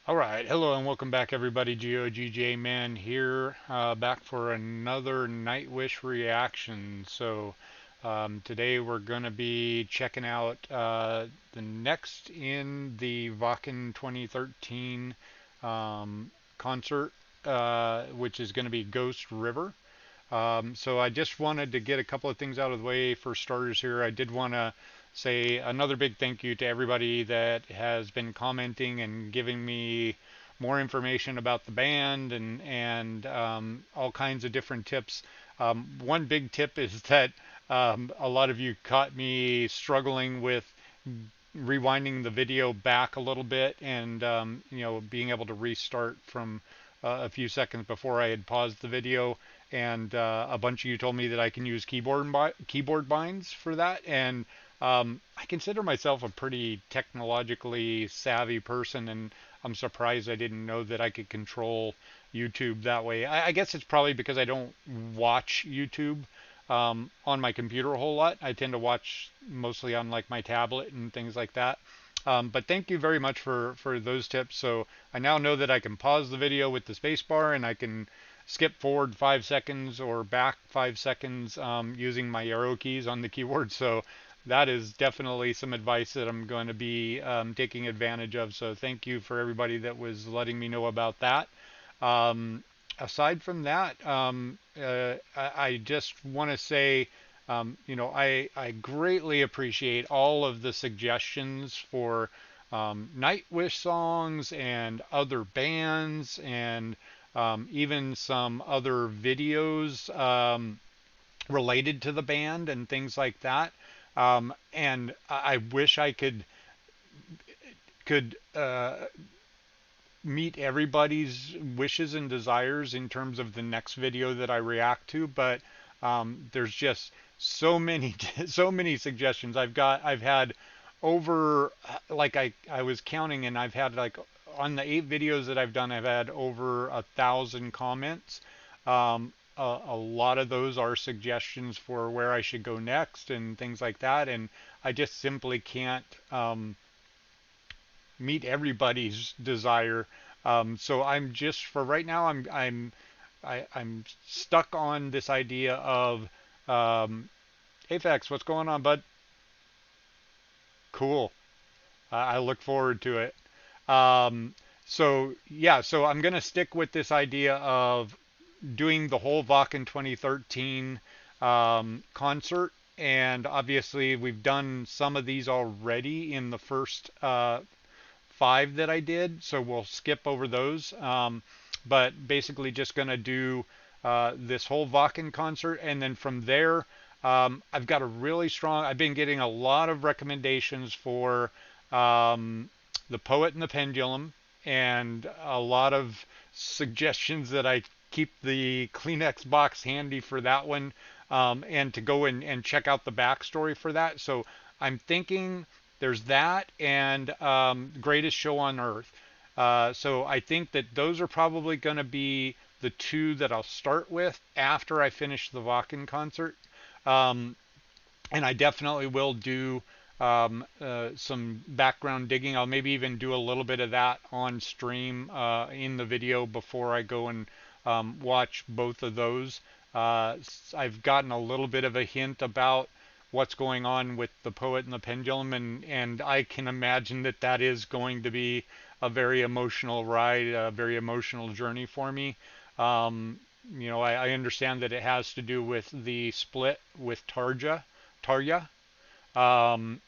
All right, hello and welcome back, everybody. GOGJ Man here, back for another Nightwish reaction. Today we're going to be checking out the next in the Wacken 2013 concert, which is going to be Ghost River. So I just wanted to get a couple of things out of the way for starters here. I did want to say another big thank you to everybody that has been commenting and giving me more information about the band and all kinds of different tips. One big tip is that a lot of you caught me struggling with rewinding the video back a little bit and being able to restart from a few seconds before I had paused the video. And a bunch of you told me that I can use keyboard binds for that. And I consider myself a pretty technologically savvy person, and I'm surprised I didn't know that I could control YouTube that way. I guess it's probably because I don't watch YouTube on my computer a whole lot. I tend to watch mostly on like my tablet and things like that. But thank you very much for those tips. So I now know that I can pause the video with the space bar and I can skip forward 5 seconds or back 5 seconds using my arrow keys on the keyboard. So that is definitely some advice that I'm going to be taking advantage of. So thank you for everybody that was letting me know about that. Um, Aside from that, I just want to say, I greatly appreciate all of the suggestions for Nightwish songs and other bands and even some other videos related to the band and things like that. And I wish I could meet everybody's wishes and desires in terms of the next video that I react to, but there's just so many so many suggestions. I've had over like I was counting, and I've had like on the 8 videos that I've done, I've had over 1,000 comments. A lot of those are suggestions for where I should go next and things like that, and I just simply can't meet everybody's desire. So I'm just for right now I'm stuck on this idea of Apex. What's going on, bud? Cool. I look forward to it. Um, so yeah, so I'm gonna stick with this idea of doing the whole Wacken 2013 concert, and obviously we've done some of these already in the first 5 that I did, so we'll skip over those. But basically, just gonna do this whole Wacken concert, and then from there, I've got a really strong. I've been getting a lot of recommendations for um, the Poet and the Pendulum, and a lot of suggestions that I keep the Kleenex box handy for that one, and to go and check out the backstory for that. So I'm thinking there's that and Greatest Show on Earth. So I think that those are probably going to be the two that I'll start with after I finish the Wacken concert. Um, and I definitely will do some background digging. I'll maybe even do a little bit of that on stream in the video before I go and watch both of those. I've gotten a little bit of a hint about what's going on with the Poet and the Pendulum, and I can imagine that that is going to be a very emotional ride, a very emotional journey for me. Um, I understand that it has to do with the split with Tarja, um,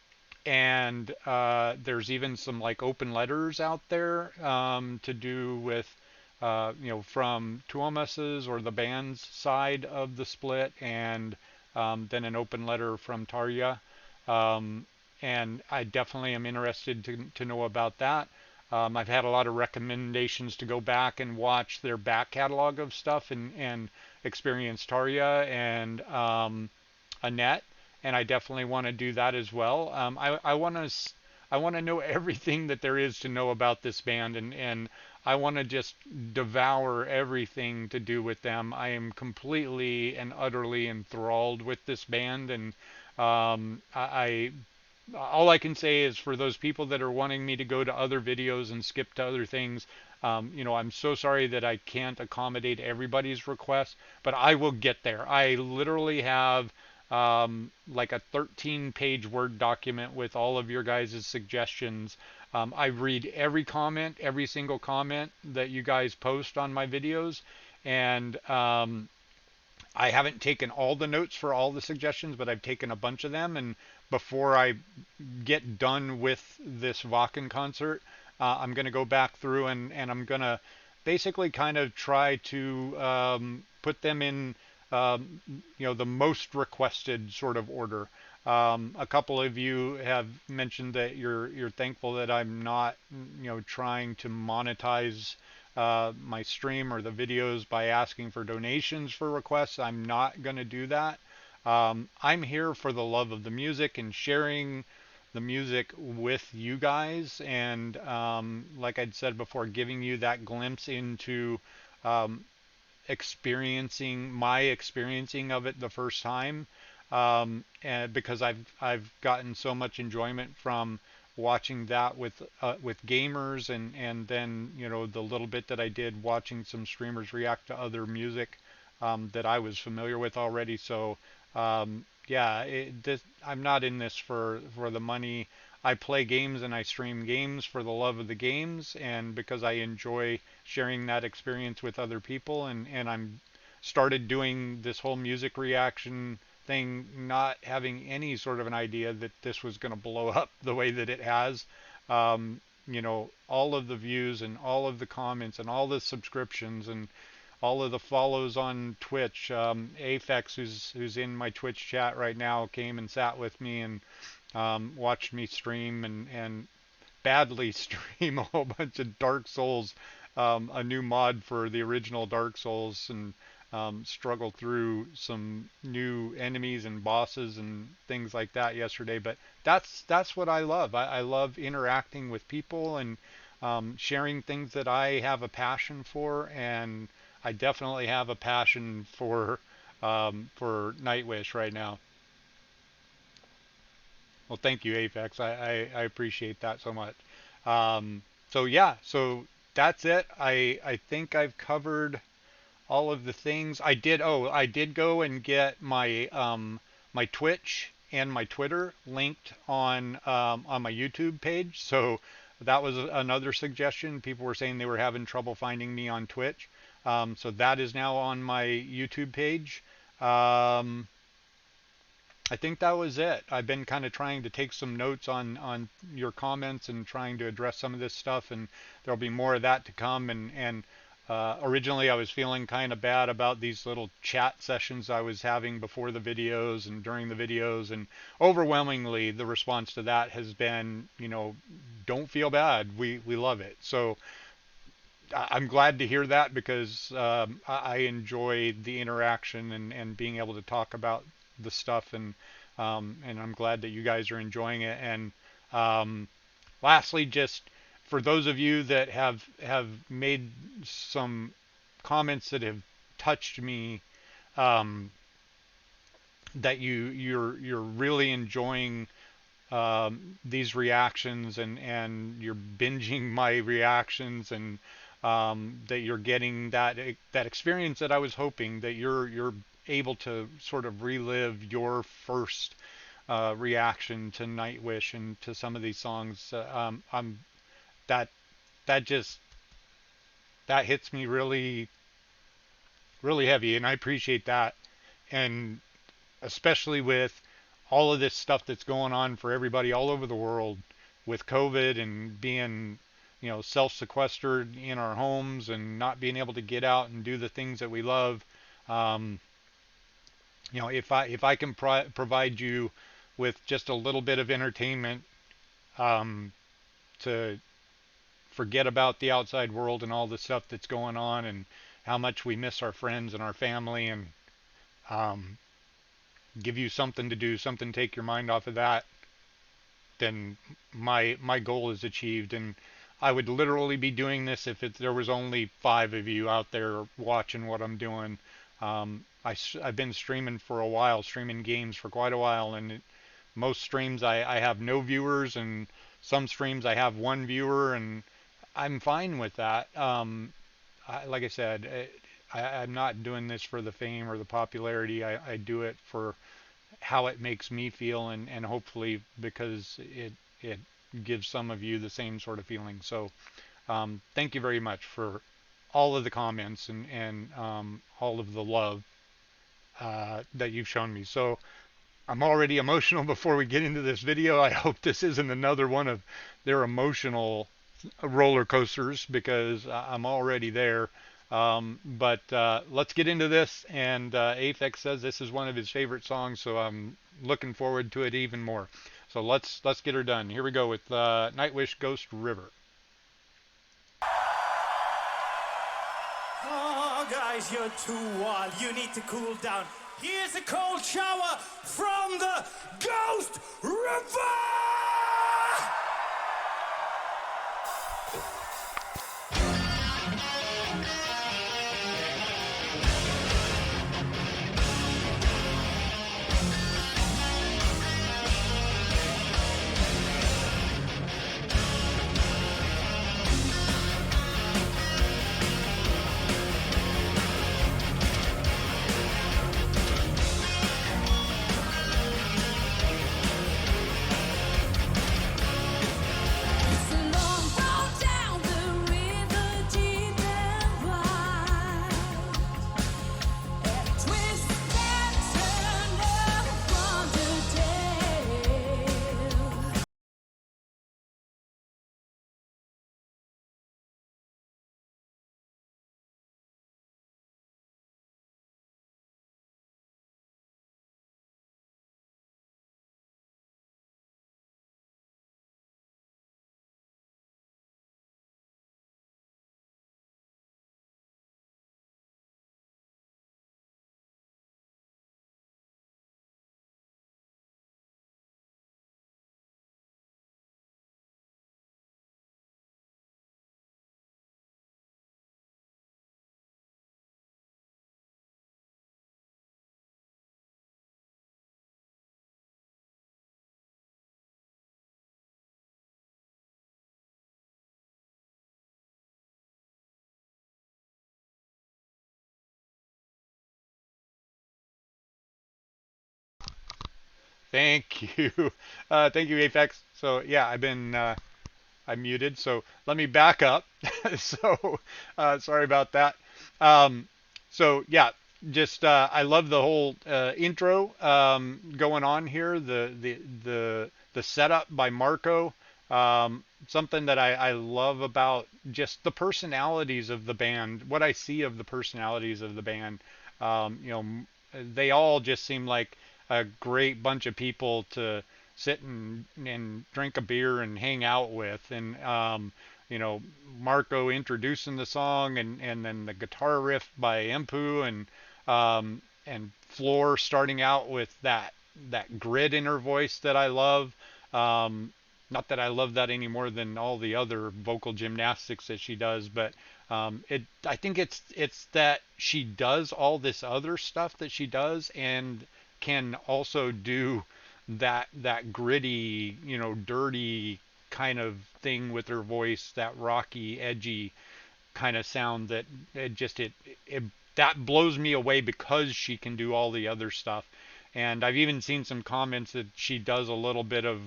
and there's even some like open letters out there to do with from Tuomas's or the band's side of the split, and then an open letter from Tarja. Um, and I definitely am interested to know about that. I've had a lot of recommendations to go back and watch their back catalog of stuff and experience Tarja and Annette, and I definitely want to do that as well. I want to know everything that there is to know about this band, and I want to just devour everything to do with them. I am completely and utterly enthralled with this band, and I all I can say is for those people that are wanting me to go to other videos and skip to other things, I'm so sorry that I can't accommodate everybody's request, but I will get there. I literally have like a 13-page Word document with all of your guys' suggestions. I read every comment, every single comment that you guys post on my videos, and I haven't taken all the notes for all the suggestions, but I've taken a bunch of them. And before I get done with this Wacken concert, I'm going to go back through and I'm going to basically kind of try to put them in, um, the most requested sort of order. A couple of you have mentioned that you're thankful that I'm not, trying to monetize my stream or the videos by asking for donations for requests. I'm not going to do that. I'm here for the love of the music and sharing the music with you guys. And like I'd said before, giving you that glimpse into um, experiencing of it the first time, and because I've gotten so much enjoyment from watching that with gamers, and then the little bit that I did watching some streamers react to other music that I was familiar with already. So yeah, I'm not in this for the money. I play games and I stream games for the love of the games and because I enjoy sharing that experience with other people, and I'm started doing this whole music reaction thing not having any sort of an idea that this was going to blow up the way that it has. All of the views and all of the comments and all the subscriptions and all of the follows on Twitch. Aphex, who's in my Twitch chat right now, came and sat with me and watched me stream and badly stream a whole bunch of Dark Souls, a new mod for the original Dark Souls, and struggled through some new enemies and bosses and things like that yesterday. But that's what I love. I love interacting with people and sharing things that I have a passion for, and I definitely have a passion for Nightwish right now. Well, thank you, Apex. I appreciate that so much. So yeah, so that's it. I think I've covered all of the things. I did go and get my Twitch and my Twitter linked on my YouTube page. So that was another suggestion. People were saying they were having trouble finding me on Twitch. So that is now on my YouTube page. Um, I think that was it. I've been kind of trying to take some notes on your comments and trying to address some of this stuff, and there'll be more of that to come. And originally, I was feeling kind of bad about these little chat sessions I was having before the videos and during the videos, and overwhelmingly, the response to that has been, don't feel bad. We love it. So I'm glad to hear that because I enjoy the interaction and being able to talk about the stuff, and I'm glad that you guys are enjoying it. And um, lastly, just for those of you that have made some comments that have touched me, um, that you're really enjoying these reactions, and you're binging my reactions, and that you're getting that experience that I was hoping that you're able to sort of relive your first reaction to Nightwish and to some of these songs. I'm that that just that hits me really really heavy, and I appreciate that, and especially with all of this stuff that's going on for everybody all over the world with COVID and being, self-sequestered in our homes and not being able to get out and do the things that we love. Um, if I can provide you with just a little bit of entertainment, um, to forget about the outside world and all the stuff that's going on and how much we miss our friends and our family, and um, give you something to do, something to take your mind off of that, then my goal is achieved. And I would literally be doing this if there was only 5 of you out there watching what I'm doing. I've been streaming for a while, streaming games for quite a while, and most streams I have no viewers, and some streams I have one viewer, and I'm fine with that. Like I said, I'm not doing this for the fame or the popularity. I do it for how it makes me feel, and hopefully because it gives some of you the same sort of feeling. So thank you very much for all of the comments and all of the love that you've shown me. So I'm already emotional before we get into this video. I hope this isn't another one of their emotional roller coasters, because I'm already there. But let's get into this. And Aphex says this is one of his favorite songs, so I'm looking forward to it even more. So let's get her done. Here we go with Nightwish Ghost River. Oh, guys, you're too wild. You need to cool down. Here's a cold shower from the Ghost River! Thank you. Thank you, Aphex. So yeah, I'm muted, so let me back up. So sorry about that. Um, so yeah, just I love the whole intro going on here. The setup by Marko. Something that I love about just the personalities of the band. What I see of the personalities of the band. You know, they all just seem like a great bunch of people to sit and drink a beer and hang out with. And you know, Marko introducing the song, and then the guitar riff by Empu, and Floor starting out with that grit in her voice that I love. Not that I love that any more than all the other vocal gymnastics that she does, but I think it's that she does all this other stuff that she does, and can also do that gritty, you know, dirty kind of thing with her voice, that rocky, edgy kind of sound that it that blows me away, because she can do all the other stuff. And I've even seen some comments that she does a little bit of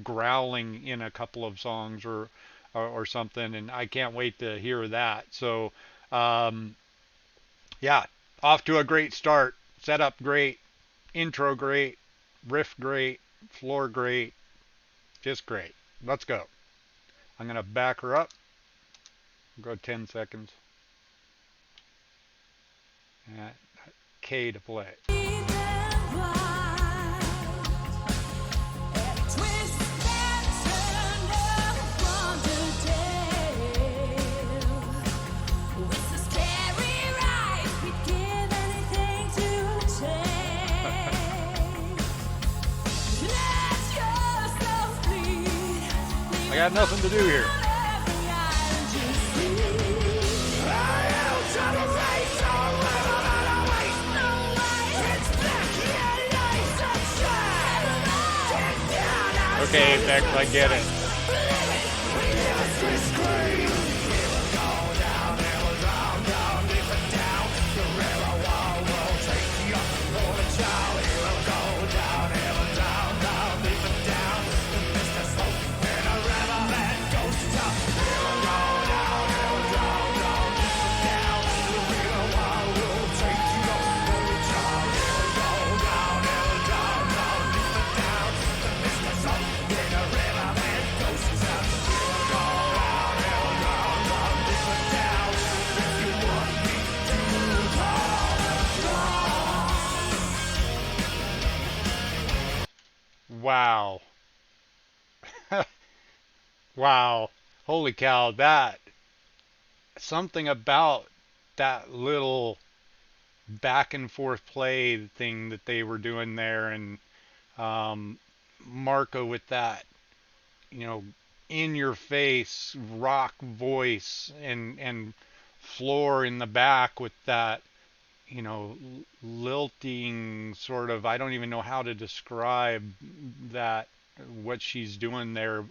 growling in a couple of songs, or something, and I can't wait to hear that. So yeah, off to a great start. Setup great, intro great, riff great, floor great, just great. Let's go. I'm going to back her up. Go 10 seconds. K to play. I got nothing to do here. Okay, Apex, I get it. Wow. Wow. Holy cow, that something about that little back and forth play thing that they were doing there, and um, Marco with that, you know, in your face rock voice, and Floor in the back with that, lilting sort of, I don't even know how to describe that, what she's doing there.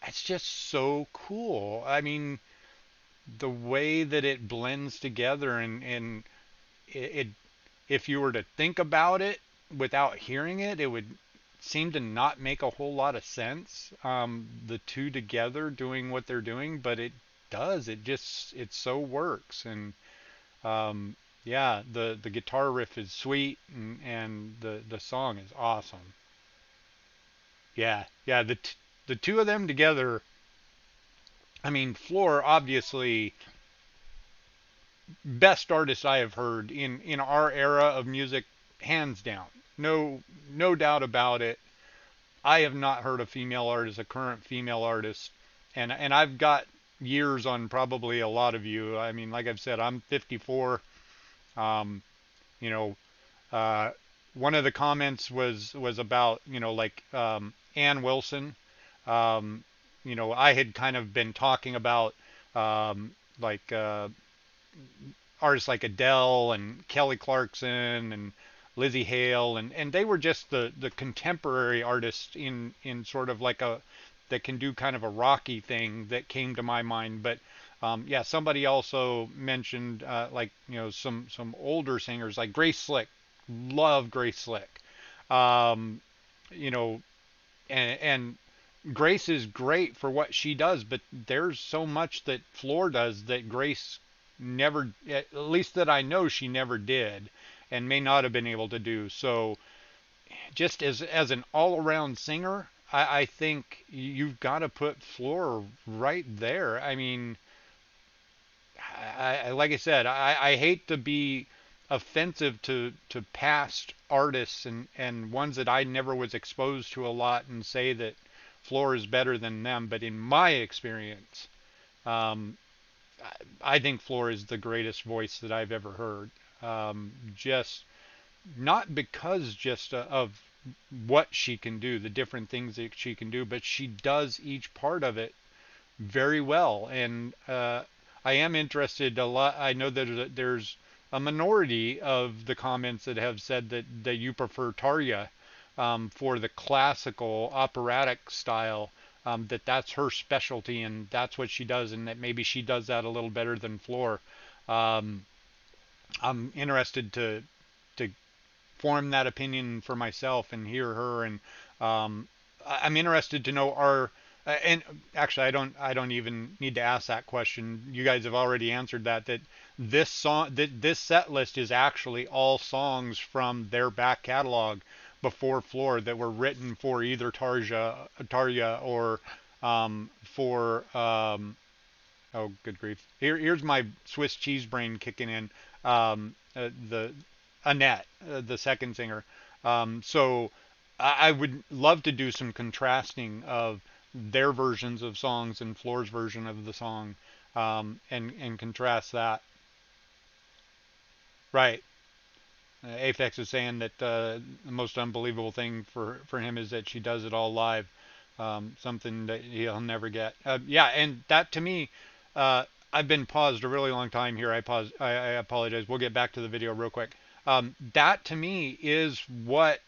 It's just so cool. I mean, the way that it blends together, and it if you were to think about it without hearing it, it would seem to not make a whole lot of sense. The two together doing what they're doing, but it does. It so works. And um, yeah, the guitar riff is sweet, and the song is awesome. Yeah, yeah. The two of them together. I mean, Floor obviously best artist I have heard in our era of music, hands down. No doubt about it. I have not heard a female artist, a current female artist, and I've got years on probably a lot of you. I mean, like I've said, I'm 54. Um, you know, uh, One of the comments was about, like, Ann Wilson. Um, I had kind of been talking about, like, artists like Adele and Kelly Clarkson and Lizzie Hale, and they were just the contemporary artists in sort of like a, that can do kind of a rocky thing that came to my mind. But yeah, somebody also mentioned, like, some older singers like Grace Slick. Love Grace Slick. Um, you know, and Grace is great for what she does, but there's so much that Floor does that Grace never, at least that I know, she never did, and may not have been able to do. So just as an all-around singer, I think you've got to put Floor right there. I mean, like I said, I hate to be offensive to past artists, and ones that I never was exposed to a lot, and say that Floor is better than them. But in my experience, um, I think Floor is the greatest voice that I've ever heard. Just not because just of what she can do, the different things that she can do, but she does each part of it very well. And I am interested a lot. I know that there's a minority of the comments that have said that you prefer Tarja, for the classical operatic style, that's her specialty, and that's what she does, and that maybe she does that a little better than Floor. Um, I'm interested to form that opinion for myself and hear her. And I'm interested to know our, and actually I don't even need to ask that question. You guys have already answered that, this set list is actually all songs from their back catalog before Floor, that were written for either Tarja, or for oh, good grief. Here's my Swiss cheese brain kicking in. The Annette, the second singer. So I would love to do some contrasting of their versions of songs and Floor's version of the song, and contrast that. Right. Aphex is saying that the most unbelievable thing for him is that she does it all live. Something that he'll never get. Yeah, and that to me, I've been paused a really long time here. I apologize. We'll get back to the video real quick. That to me is what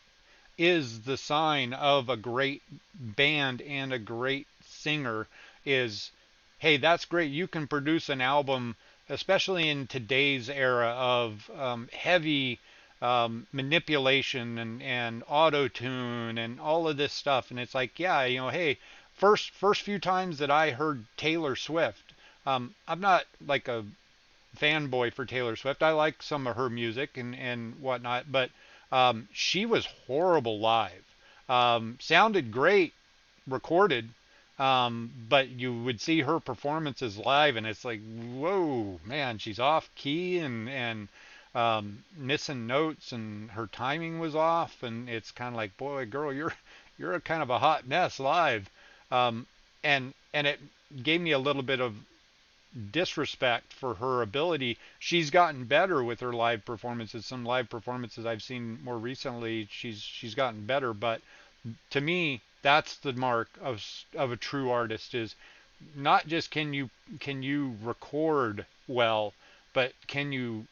is the sign of a great band and a great singer is, hey, that's great. You can produce an album, especially in today's era of heavy manipulation and auto tune and all of this stuff. And it's like, yeah, hey, first few times that I heard Taylor Swift, I'm not like a fanboy for Taylor Swift. I like some of her music and whatnot, but she was horrible live. Sounded great recorded, but you would see her performances live, and it's like, whoa, man, she's off key and missing notes, and her timing was off, and it's kind of like, boy, girl, you're a kind of a hot mess live, and it gave me a little bit of disrespect for her ability. She's gotten better with her live performances. Some live performances I've seen more recently, she's gotten better. But to me, that's the mark of a true artist is not just can you record well, but can you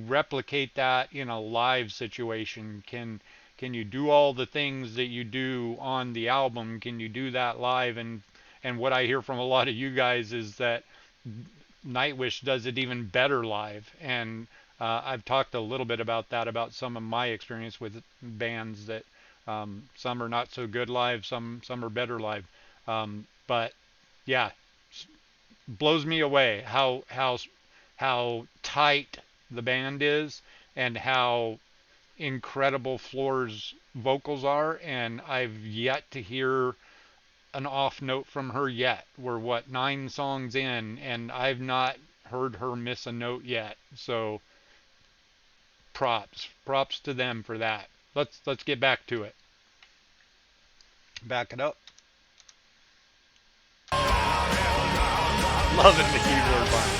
replicate that in a live situation? Can you do all the things that you do on the album? Can you do that live? And what I hear from a lot of you guys is that Nightwish does it even better live. And I've talked a little bit about that, about some of my experience with bands that some are not so good live, some are better live. But yeah, blows me away how tight the band is and how incredible Floor's vocals are. And I've yet to hear an off note from her yet. We're what, 9 songs in, and I've not heard her miss a note yet. So props to them for that. Let's get back to it. Back it up. Loving the keyboard part.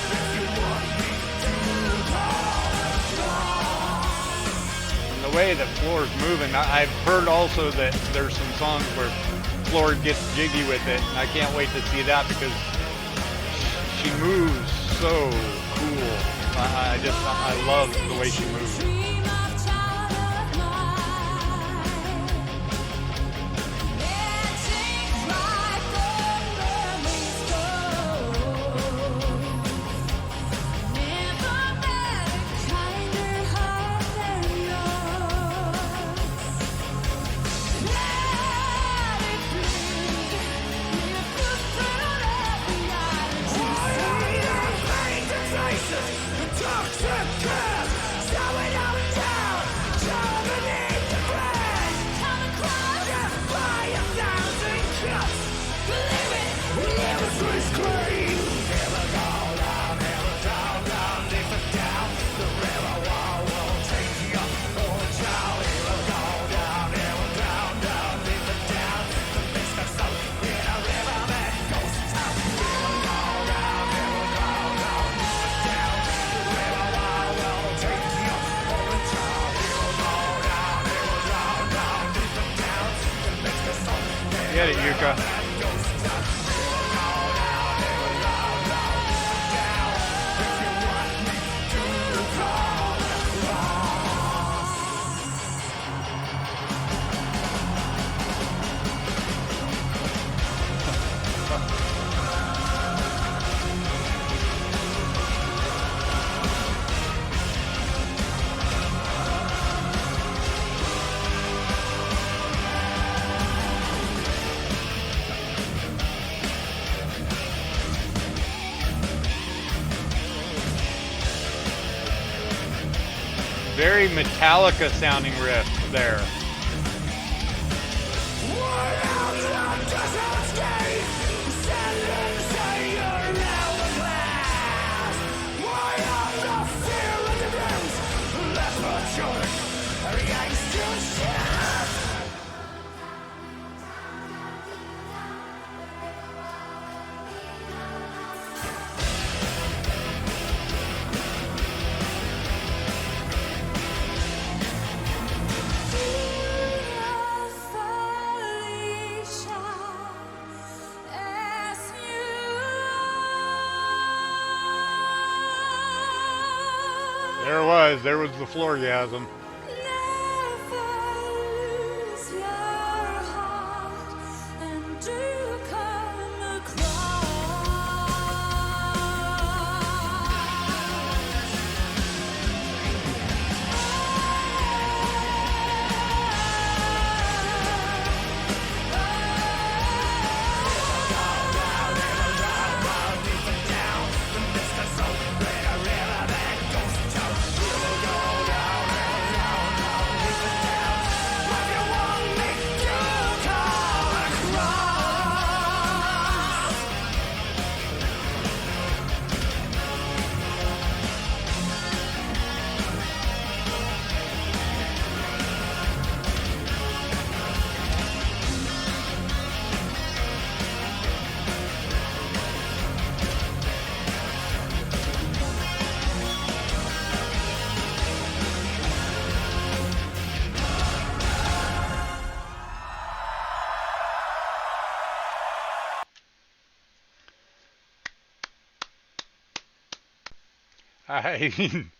And the way that Floor's moving, I've heard also that there's some songs where Floor gets jiggy with it, and I can't wait to see that because she moves so cool. I love the way she moves. Get it, Yuka. Very Metallica sounding riff there. There was the floorgasm. I mean,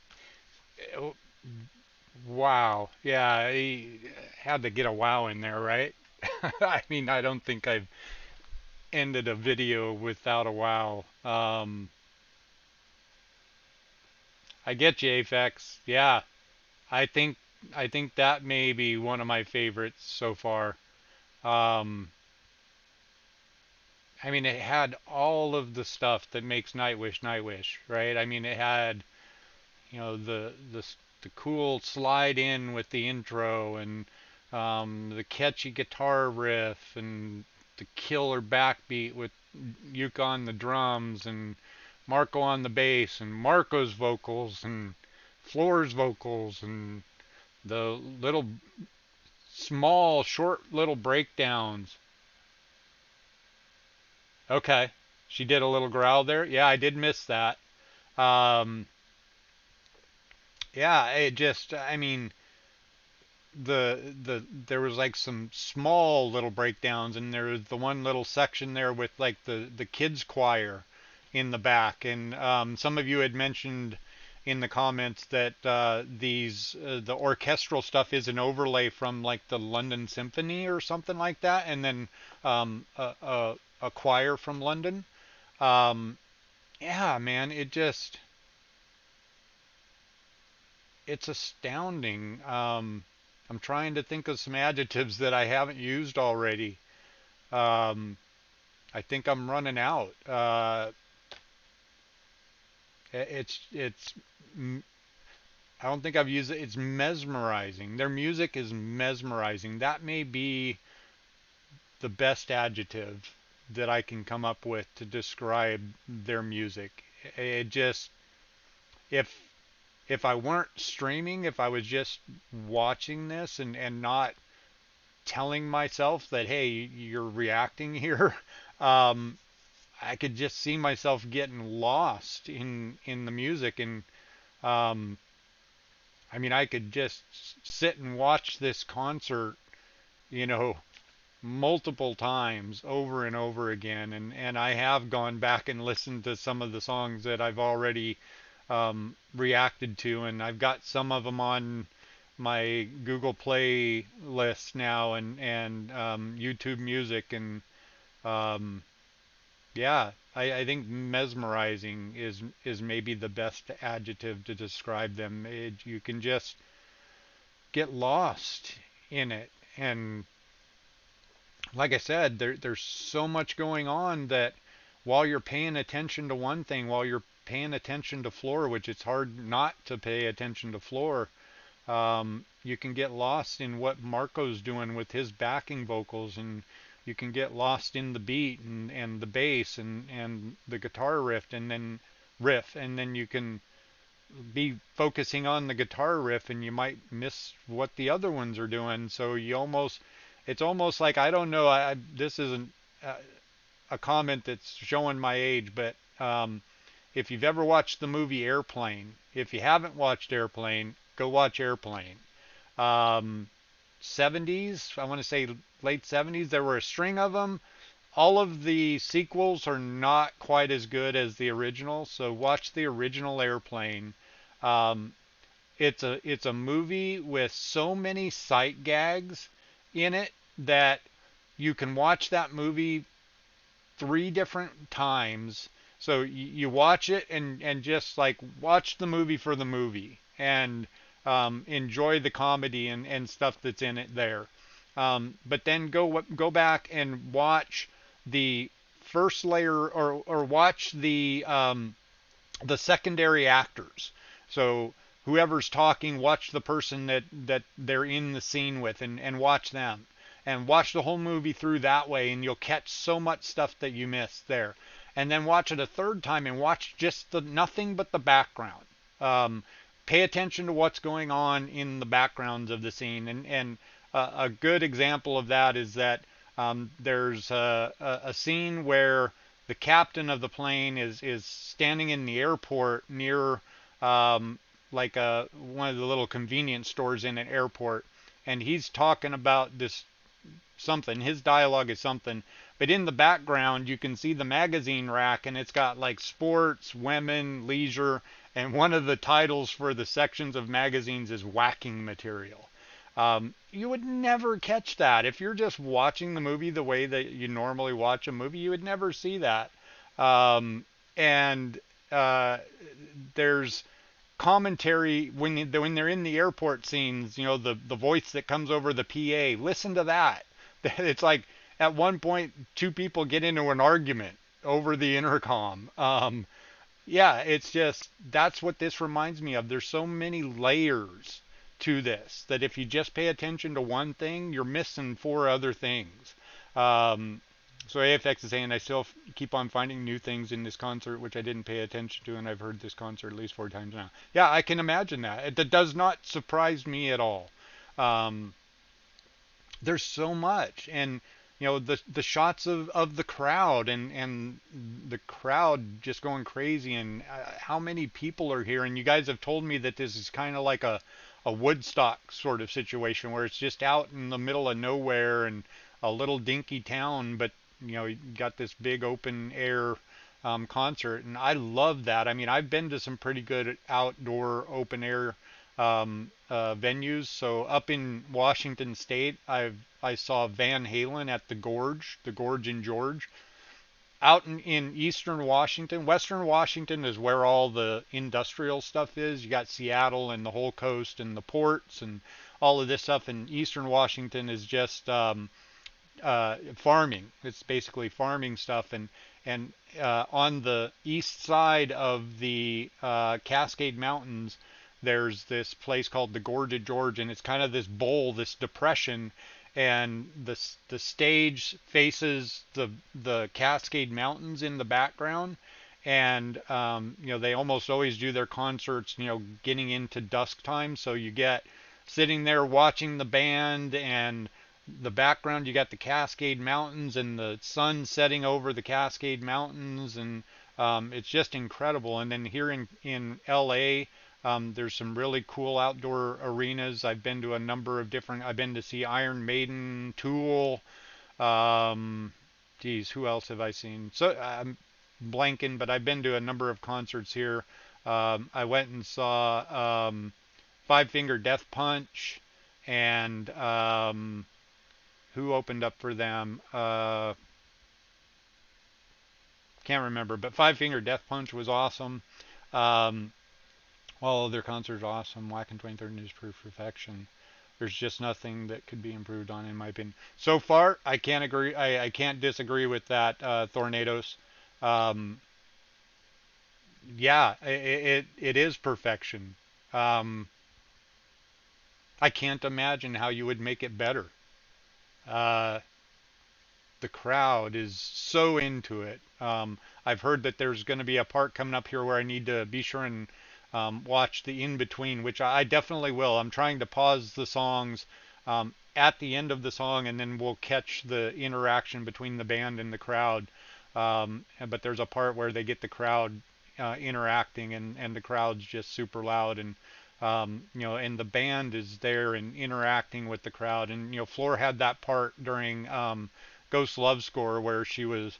wow. Yeah, he had to get a wow in there, right? I mean, I don't think I've ended a video without a wow. I get you, Aphex. Yeah, I think I think that may be one of my favorites so far. Um, I mean, it had all of the stuff that makes Nightwish Nightwish, right? I mean, it had, the cool slide in with the intro and the catchy guitar riff and the killer backbeat with Yuka on the drums and Marko on the bass and Marko's vocals and Floor's vocals and the little small short little breakdowns. Okay. She did a little growl there. Yeah, I did miss that. Um, yeah, it just, I mean, there was like some small little breakdowns, and there was the one little section there with like the kids choir in the back, and some of you had mentioned in the comments that the orchestral stuff is an overlay from like the London Symphony or something like that, and then a choir from London. Um, yeah, man, it's astounding. I'm trying to think of some adjectives that I haven't used already. Um, I think I'm running out. It's I don't think I've used it. It's mesmerizing. Their music is mesmerizing. That may be the best adjective that I can come up with to describe their music. It just if if I weren't streaming, if I was just watching this and not telling myself that, hey, you're reacting here, um, I could just see myself getting lost in the music, and um, I mean, I could just sit and watch this concert, you know, multiple times over and over again, and I have gone back and listened to some of the songs that I've already reacted to, and I've got some of them on my Google Play list now and YouTube Music and um, yeah, I think mesmerizing is maybe the best adjective to describe them. You can just get lost in it, and like I said, there's so much going on that while you're paying attention to one thing, while you're paying attention to Floor, which it's hard not to pay attention to Floor, you can get lost in what Marco's doing with his backing vocals, and you can get lost in the beat and the bass and the guitar riff, and then you can be focusing on the guitar riff and you might miss what the other ones are doing. So it's almost like, I don't know, this isn't a comment that's showing my age, but if you've ever watched the movie Airplane, if you haven't watched Airplane, go watch Airplane. um, 70s, I want to say late 70s, there were a string of them. All of the sequels are not quite as good as the original, so watch the original Airplane. Um, it's a movie with so many sight gags in it that you can watch that movie three different times. So you watch it and just like watch the movie for the movie and enjoy the comedy and stuff that's in it there. But then go back and watch the first layer, or watch the secondary actors. So whoever's talking, watch the person that they're in the scene with, and watch them. And watch the whole movie through that way, and you'll catch so much stuff that you missed there. And then watch it a third time and watch just the nothing but the background. Um, Pay attention to what's going on in the backgrounds of the scene. And a good example of that is that there's a scene where the captain of the plane is standing in the airport near like one of the little convenience stores in an airport, and he's talking about this. something. His dialogue is something. But in the background, you can see the magazine rack, and it's got like sports, women, leisure, and one of the titles for the sections of magazines is whacking material. You would never catch that. If you're just watching the movie the way that you normally watch a movie, you would never see that. Um, and uh, there's commentary when they're in the airport scenes, the voice that comes over the PA. Listen to that. It's like at one point two people get into an argument over the intercom. Yeah, it's just that's what this reminds me of. There's so many layers to this that if you just pay attention to one thing, you're missing four other things. Um, so AFX is saying I still keep on finding new things in this concert which I didn't pay attention to, and I've heard this concert at least four times now. Yeah, I can imagine that. That does not surprise me at all. Um, there's so much, and the shots of the crowd, and the crowd just going crazy, and how many people are here. And you guys have told me that this is kind of like a Woodstock sort of situation where it's just out in the middle of nowhere and a little dinky town, but you got this big open air concert, and I love that. I mean, I've been to some pretty good outdoor open air venues. So up in Washington State, I saw Van Halen at the Gorge in George. Out in eastern Washington, western Washington is where all the industrial stuff is. You got Seattle and the whole coast and the ports and all of this stuff. And eastern Washington is just farming. It's basically farming stuff. And on the east side of the Cascade Mountains, there's this place called the Gorge of George, and it's kind of this bowl, this depression, and the stage faces the Cascade Mountains in the background, and they almost always do their concerts, getting into dusk time, so you get sitting there watching the band, and the background you got the Cascade Mountains and the sun setting over the Cascade Mountains, and it's just incredible. And then here in LA, there's some really cool outdoor arenas. I've been to a number of different. I've been to see Iron Maiden, Tool. Um, Geez, who else have I seen? So I'm blanking, but I've been to a number of concerts here. I went and saw Five Finger Death Punch, and who opened up for them? Can't remember, but Five Finger Death Punch was awesome. Um, all of their concerts are awesome. Whack in 2013 is proof perfection. There's just nothing that could be improved on, in my opinion. So far, I can't agree. I can't disagree with that, Tornadoes. Um, yeah, it is perfection. Um, I can't imagine how you would make it better. Uh, the crowd is so into it. I've heard that there's going to be a part coming up here where I need to be sure and watch the in between, which I definitely will. I'm trying to pause the songs at the end of the song, and then we'll catch the interaction between the band and the crowd. But there's a part where they get the crowd interacting, and the crowd's just super loud, and the band is there and interacting with the crowd. And Floor had that part during Ghost Love Score where she was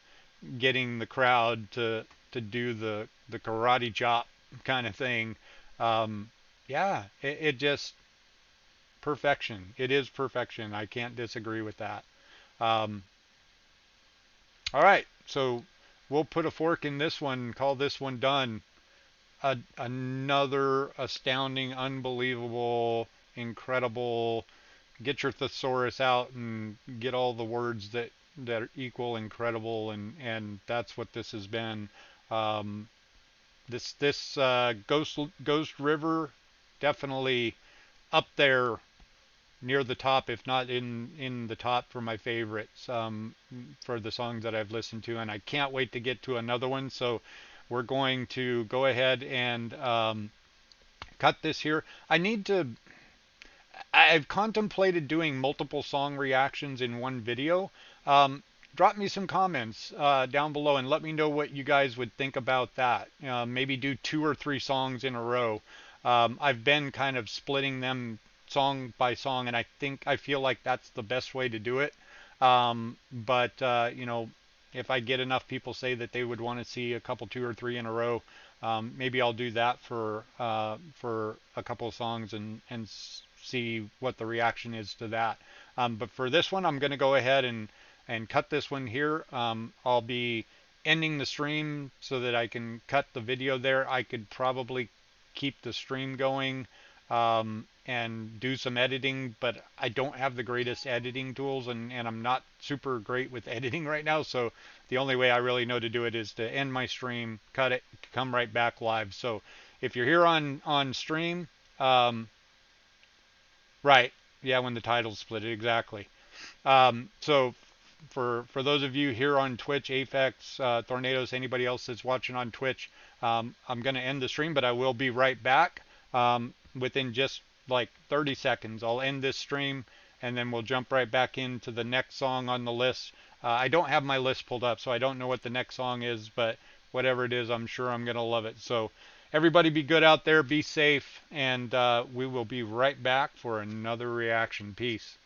getting the crowd to do the karate chop kind of thing. Um, yeah, it just perfection. It is perfection. I can't disagree with that. Um, all right, so we'll put a fork in this one. Call this one done. Another astounding, unbelievable, incredible. Get your thesaurus out and get all the words that are equal incredible, and that's what this has been. Um, this Ghost River, definitely up there near the top, if not in the top for my favorites, for the songs that I've listened to, and I can't wait to get to another one. So we're going to go ahead and cut this here. I've contemplated doing multiple song reactions in one video. Drop me some comments down below and let me know what you guys would think about that. Maybe do 2 or 3 songs in a row. I've been kind of splitting them song by song, and I feel like that's the best way to do it. But if I get enough people say that they would want to see a couple, two or three in a row, maybe I'll do that for a couple of songs and see what the reaction is to that. But for this one, I'm going to go ahead and cut this one here. I'll be ending the stream so that I can cut the video there. I could probably keep the stream going and do some editing, but I don't have the greatest editing tools, and I'm not super great with editing right now. So the only way I really know to do it is to end my stream, cut it, come right back live. So if you're here on stream, um, right, yeah, when the title's split, exactly. So for those of you here on Twitch, Aphex, Tornadoes, anybody else that's watching on Twitch, I'm going to end the stream, but I will be right back within just like 30 seconds. I'll end this stream, and then we'll jump right back into the next song on the list. I don't have my list pulled up, so I don't know what the next song is, but whatever it is, I'm sure I'm going to love it. So everybody be good out there, be safe, and we will be right back for another reaction. Peace.